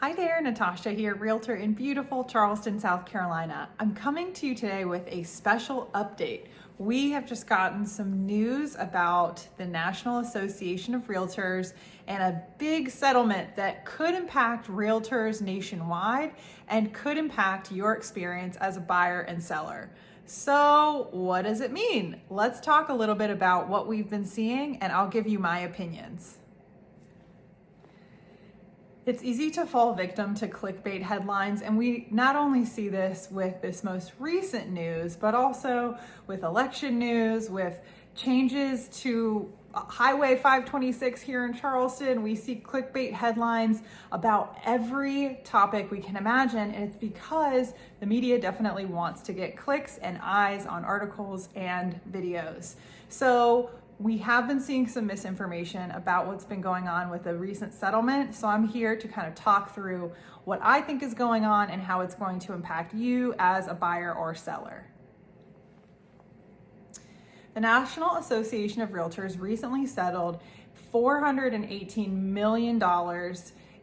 Hi there, Natasha here, realtor in beautiful Charleston, South Carolina. I'm coming to you today with a special update. We have just gotten some news about the National Association of Realtors and a big settlement that could impact realtors nationwide and could impact your experience as a buyer and seller. So, what does it mean? Let's talk a little bit about what we've been seeing, and I'll give you my opinions. It's easy to fall victim to clickbait headlines, and we not only see this with this most recent news, but also with election news, with changes to Highway 526 here in Charleston. We see clickbait headlines about every topic we can imagine, and it's because the media definitely wants to get clicks and eyes on articles and videos. So we have been seeing some misinformation about what's been going on with the recent settlement. So I'm here to kind of talk through what I think is going on and how it's going to impact you as a buyer or seller. The National Association of Realtors recently settled $418 million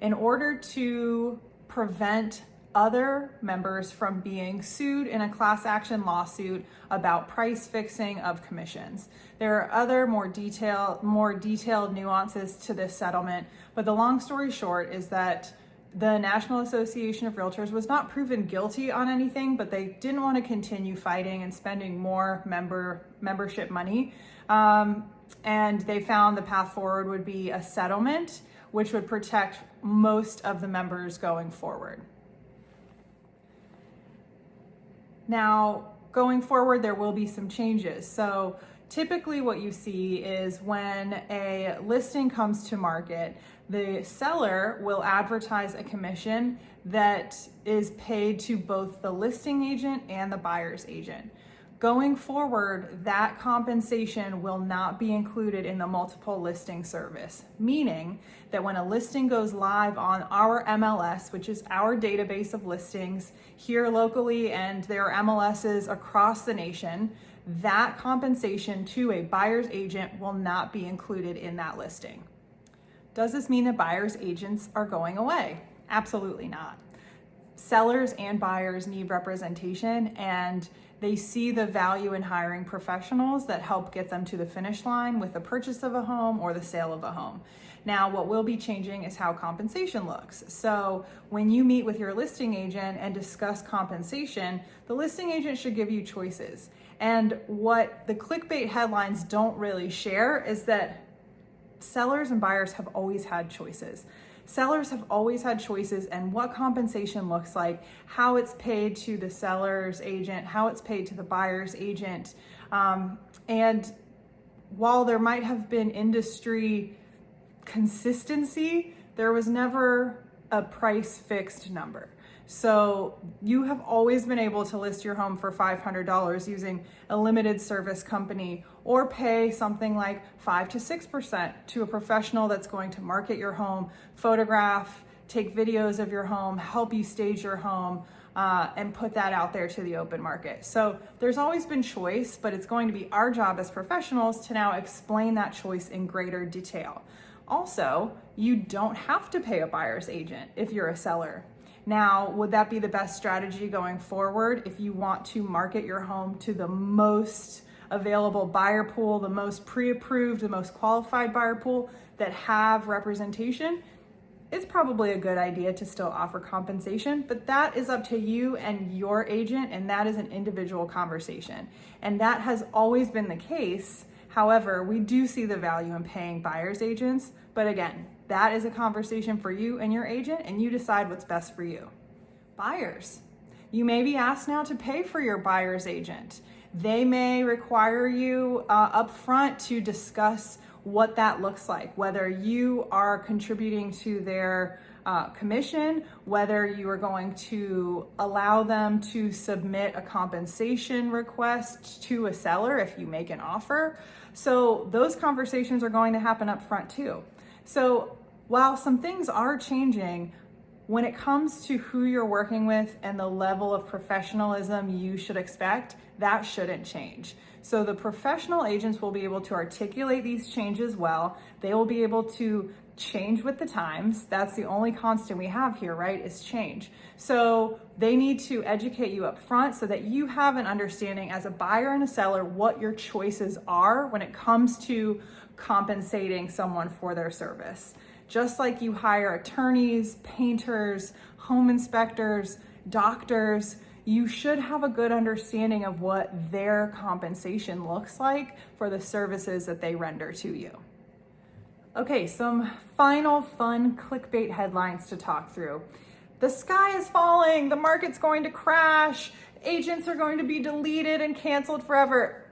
in order to prevent other members from being sued in a class action lawsuit about price fixing of commissions. There are other more detailed nuances to this settlement, but the long story short is that the National Association of Realtors was not proven guilty on anything, but they didn't want to continue fighting and spending more membership money. And they found the path forward would be a settlement, which would protect most of the members going forward. Now, going forward, there will be some changes. So typically what you see is when a listing comes to market, the seller will advertise a commission that is paid to both the listing agent and the buyer's agent. Going forward, that compensation will not be included in the multiple listing service, meaning that when a listing goes live on our MLS, which is our database of listings here locally, and there are MLSs across the nation, that compensation to a buyer's agent will not be included in that listing. Does this mean that buyer's agents are going away? Absolutely not. Sellers and buyers need representation, and they see the value in hiring professionals that help get them to the finish line with the purchase of a home or the sale of a home. Now, what will be changing is how compensation looks. So when you meet with your listing agent and discuss compensation, the listing agent should give you choices. And what the clickbait headlines don't really share is that sellers and buyers have always had choices. Sellers have always had choices, and what compensation looks like, how it's paid to the seller's agent, how it's paid to the buyer's agent. And while there might have been industry consistency, there was never a price fixed number. So you have always been able to list your home for $500 using a limited service company, or pay something like 5 to 6% to a professional that's going to market your home, photograph, take videos of your home, help you stage your home, and put that out there to the open market. So there's always been choice, but it's going to be our job as professionals to now explain that choice in greater detail. Also, you don't have to pay a buyer's agent if you're a seller. Now, would that be the best strategy going forward if you want to market your home to the most available buyer pool, the most pre-approved, the most qualified buyer pool that have representation? It's probably a good idea to still offer compensation, but that is up to you and your agent, and that is an individual conversation. And that has always been the case. However, we do see the value in paying buyer's agents, but again, that is a conversation for you and your agent, and you decide what's best for you. Buyers, you may be asked now to pay for your buyer's agent. They may require you upfront to discuss what that looks like, whether you are contributing to their commission, whether you are going to allow them to submit a compensation request to a seller if you make an offer. So those conversations are going to happen up front too. So while some things are changing, when it comes to who you're working with and the level of professionalism you should expect, that shouldn't change. So the professional agents will be able to articulate these changes well. They will be able to change with the times. That's the only constant we have here, right? Is change. So they need to educate you up front so that you have an understanding as a buyer and a seller what your choices are when it comes to compensating someone for their service. Just like you hire attorneys, painters, home inspectors, doctors, you should have a good understanding of what their compensation looks like for the services that they render to you. Okay, some final fun clickbait headlines to talk through. The sky is falling, the market's going to crash, agents are going to be deleted and canceled forever.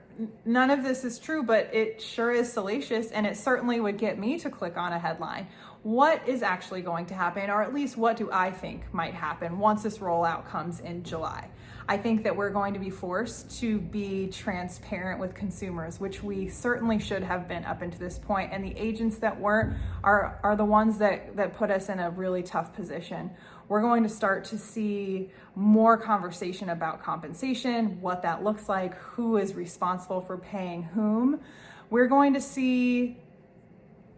None of this is true, but it sure is salacious, and it certainly would get me to click on a headline. What is actually going to happen, or at least what do I think might happen once this rollout comes in July? I think that we're going to be forced to be transparent with consumers, which we certainly should have been up until this point, and the agents that weren't are the ones that put us in a really tough position. We're going to start to see more conversation about compensation, what that looks like, who is responsible for paying whom. We're going to see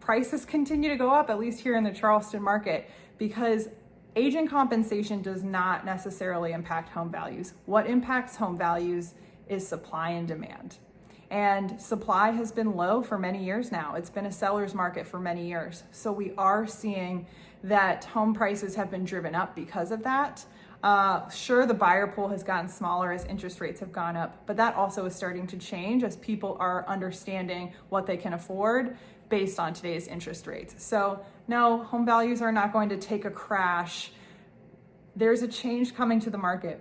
prices continue to go up, at least here in the Charleston market, because agent compensation does not necessarily impact home values. What impacts home values is supply and demand. And supply has been low for many years now. It's been a seller's market for many years. So we are seeing that home prices have been driven up because of that. Sure, the buyer pool has gotten smaller as interest rates have gone up, but that also is starting to change as people are understanding what they can afford based on today's interest rates. So no, home values are not going to take a crash. There's a change coming to the market.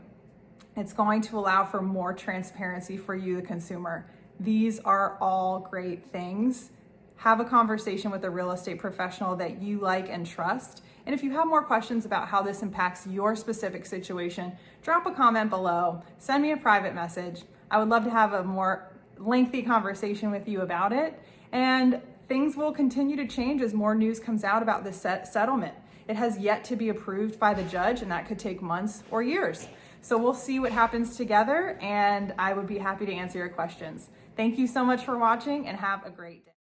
It's going to allow for more transparency for you, the consumer. These are all great things. Have a conversation with a real estate professional that you like and trust. And if you have more questions about how this impacts your specific situation, drop a comment below, send me a private message. I would love to have a more lengthy conversation with you about it. And things will continue to change as more news comes out about this settlement. It has yet to be approved by the judge, and that could take months or years. So we'll see what happens together, and I would be happy to answer your questions. Thank you so much for watching, and have a great day.